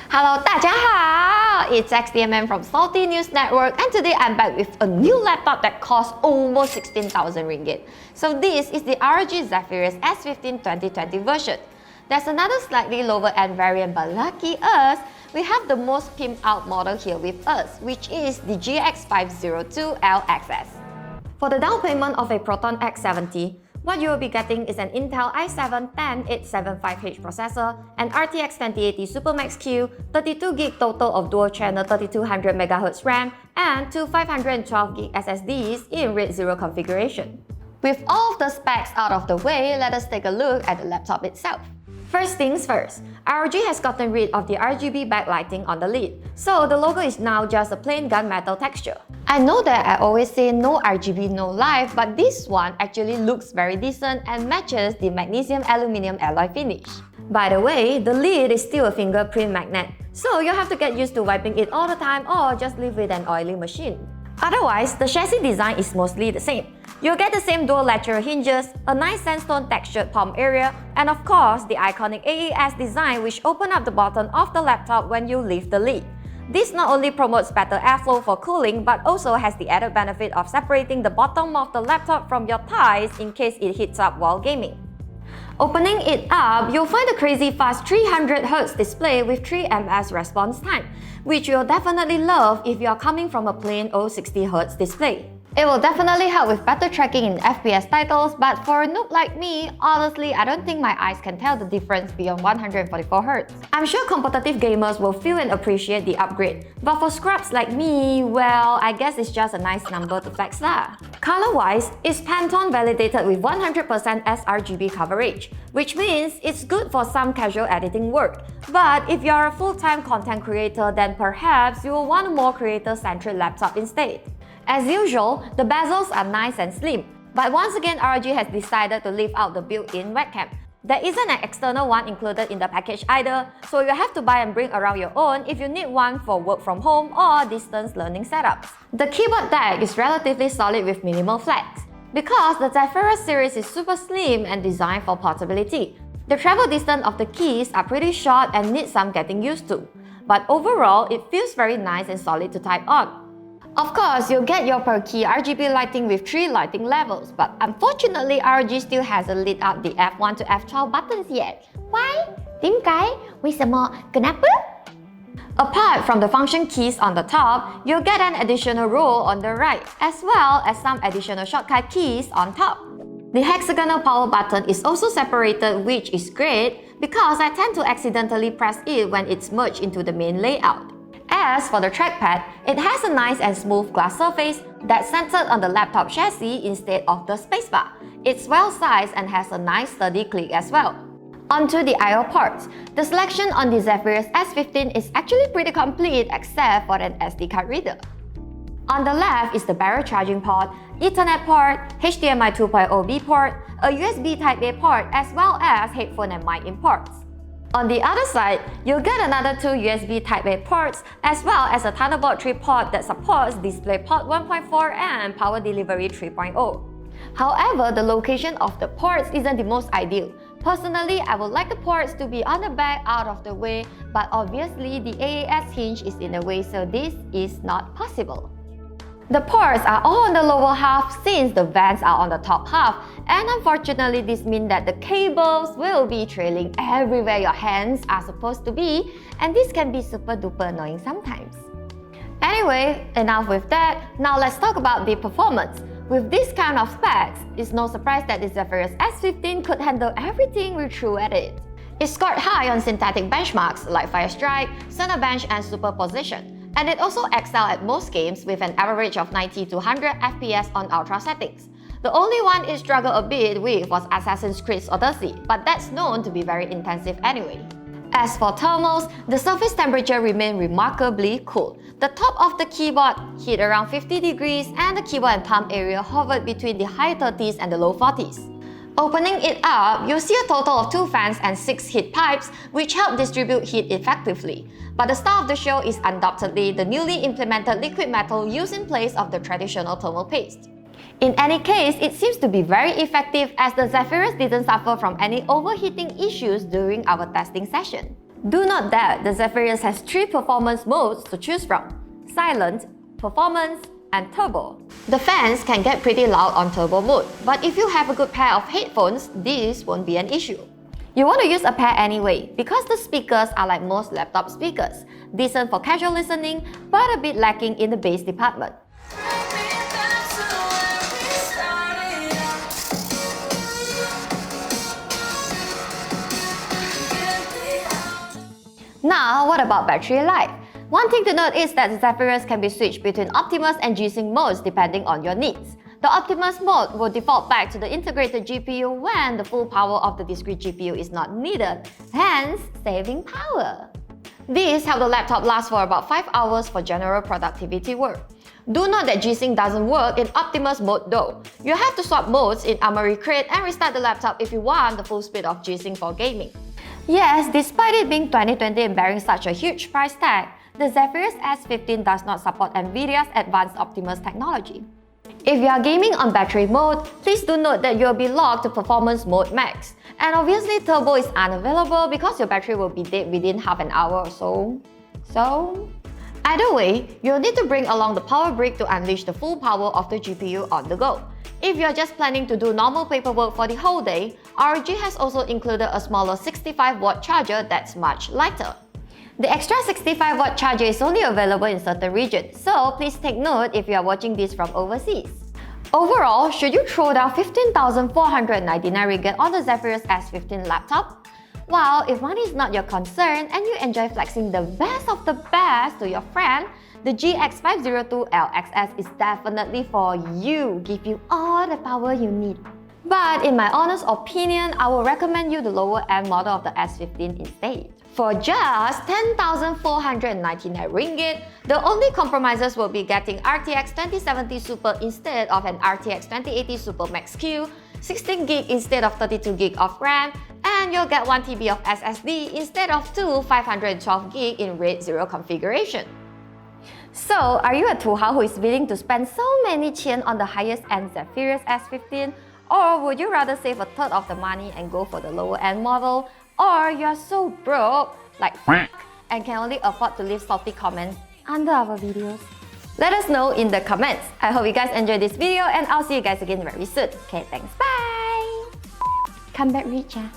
Hello, 大家好! It's XDMM from Salty News Network, and today I'm back with a new laptop that costs almost 16,000 ringgit. So this is the ROG Zephyrus S15 2020 version. There's another slightly lower end variant, but lucky us, we have the most pimped out model here with us, which is the GX502LXS. For the down payment of a Proton X70, what you will be getting is an Intel i7-10875H processor, an RTX 2080 Supermax Q, 32GB total of dual-channel 3200MHz RAM, and two 512GB SSDs in RAID 0 configuration. With all of the specs out of the way, let us take a look at the laptop itself. First things first, ROG has gotten rid of the RGB backlighting on the lid, so the logo is now just a plain gunmetal texture. I know that I always say no RGB, no life, but this one actually looks very decent and matches the magnesium aluminum alloy finish. By the way, the lid is still a fingerprint magnet, so you'll have to get used to wiping it all the time or just leave with an oily machine. Otherwise, the chassis design is mostly the same. You'll get the same dual lateral hinges, a nice sandstone textured palm area, and of course, the iconic AES design which opens up the bottom of the laptop when you lift the lid. This not only promotes better airflow for cooling, but also has the added benefit of separating the bottom of the laptop from your thighs in case it heats up while gaming. Opening it up, you'll find a crazy fast 300Hz display with 3 ms response time, which you'll definitely love if you're coming from a plain old 60Hz display. It will definitely help with better tracking in FPS titles, but for a noob like me, honestly, I don't think my eyes can tell the difference beyond 144Hz. I'm sure competitive gamers will feel and appreciate the upgrade, but for scrubs like me, well, I guess it's just a nice number to flex lah. Color-wise, it's Pantone validated with 100% sRGB coverage, which means it's good for some casual editing work. But if you're a full-time content creator, then perhaps you will want a more creator-centric laptop instead. As usual, the bezels are nice and slim, but once again ROG has decided to leave out the built-in webcam. There isn't an external one included in the package either, so you have to buy and bring around your own if you need one for work from home or distance learning setups. The keyboard deck is relatively solid with minimal flex. Because the Zephyrus series is super slim and designed for portability, the travel distance of the keys are pretty short and need some getting used to. But overall, it feels very nice and solid to type on. Of course, you'll get your per key RGB lighting with 3 lighting levels, but unfortunately, ROG still hasn't lit up the F1 to F12 buttons yet. Why? 點解? 為什麼? Kenapa? Apart from the function keys on the top, you'll get an additional row on the right, as well as some additional shortcut keys on top. The hexagonal power button is also separated, which is great because I tend to accidentally press it when it's merged into the main layout. As for the trackpad, it has a nice and smooth glass surface that's centered on the laptop chassis instead of the spacebar. It's well sized and has a nice sturdy click as well. Onto the I/O ports. The selection on the Zephyrus S15 is actually pretty complete except for an SD card reader. On the left is the barrel charging port, Ethernet port, HDMI 2.0 B port, a USB Type-A port, as well as headphone and mic in ports. On the other side, you'll get another 2 USB Type-A ports, as well as a Thunderbolt 3 port that supports DisplayPort 1.4 and Power Delivery 3.0. However, the location of the ports isn't the most ideal. Personally, I would like the ports to be on the back out of the way, but obviously the AES hinge is in the way, so this is not possible. The ports are all on the lower half since the vents are on the top half, and unfortunately this means that the cables will be trailing everywhere your hands are supposed to be, and this can be super duper annoying sometimes. Anyway, enough with that, now let's talk about the performance. With this kind of specs, it's no surprise that the Zephyrus S15 could handle everything we threw at it. It scored high on synthetic benchmarks like Firestrike, Cinebench and Superposition. And it also excelled at most games with an average of 90 to 100 FPS on ultra settings. The only one it struggled a bit with was Assassin's Creed Odyssey, but that's known to be very intensive anyway. As for thermals, the surface temperature remained remarkably cool. The top of the keyboard hit around 50 degrees and the keyboard and thumb area hovered between the high 30s and the low 40s. Opening it up, you'll see a total of 2 fans and 6 heat pipes, which help distribute heat effectively. But the star of the show is undoubtedly the newly implemented liquid metal used in place of the traditional thermal paste. In any case, it seems to be very effective as the Zephyrus didn't suffer from any overheating issues during our testing session. Do note that the Zephyrus has 3 performance modes to choose from: silent, performance, and turbo. The fans can get pretty loud on turbo mode, but if you have a good pair of headphones, this won't be an issue. You want to use a pair anyway, because the speakers are like most laptop speakers, decent for casual listening, but a bit lacking in the bass department. Now, what about battery life? One thing to note is that the Zephyrus can be switched between Optimus and G-Sync modes depending on your needs. The Optimus mode will default back to the integrated GPU when the full power of the discrete GPU is not needed, hence saving power. This helps the laptop last for about 5 hours for general productivity work. Do note that G-Sync doesn't work in Optimus mode though. You have to swap modes in Armoury Crate and restart the laptop if you want the full speed of G-Sync for gaming. Yes, despite it being 2020 and bearing such a huge price tag, the Zephyrus S15 does not support NVIDIA's advanced Optimus technology. If you are gaming on battery mode, please do note that you'll be locked to performance mode max. And obviously turbo is unavailable because your battery will be dead within half an hour or so. Either way, you'll need to bring along the power brick to unleash the full power of the GPU on the go. If you're just planning to do normal paperwork for the whole day, ROG has also included a smaller 65-watt charger that's much lighter. The extra 65-watt charger is only available in certain regions, so please take note if you are watching this from overseas. Overall, should you throw down 15,499 ringgit on the Zephyrus S15 laptop? Well, if money is not your concern and you enjoy flexing the best of the best to your friend, the GX502LXS is definitely for you. Give you all the power you need. But in my honest opinion, I would recommend you the lower end model of the S15 instead. For just 10,499 ringgit, the only compromises will be getting RTX 2070 Super instead of an RTX 2080 Super Max-Q, 16GB instead of 32GB of RAM, and you'll get 1TB of SSD instead of two 512GB in RAID 0 configuration. So, are you a Tuha who is willing to spend so many qian on the highest end Zephyrus S15? Or would you rather save a third of the money and go for the lower end model? Or you're so broke, like and can only afford to leave salty comments under our videos? Let us know in the comments. I hope you guys enjoyed this video and I'll see you guys again very soon. Okay, thanks, bye! Come back rich, yeah?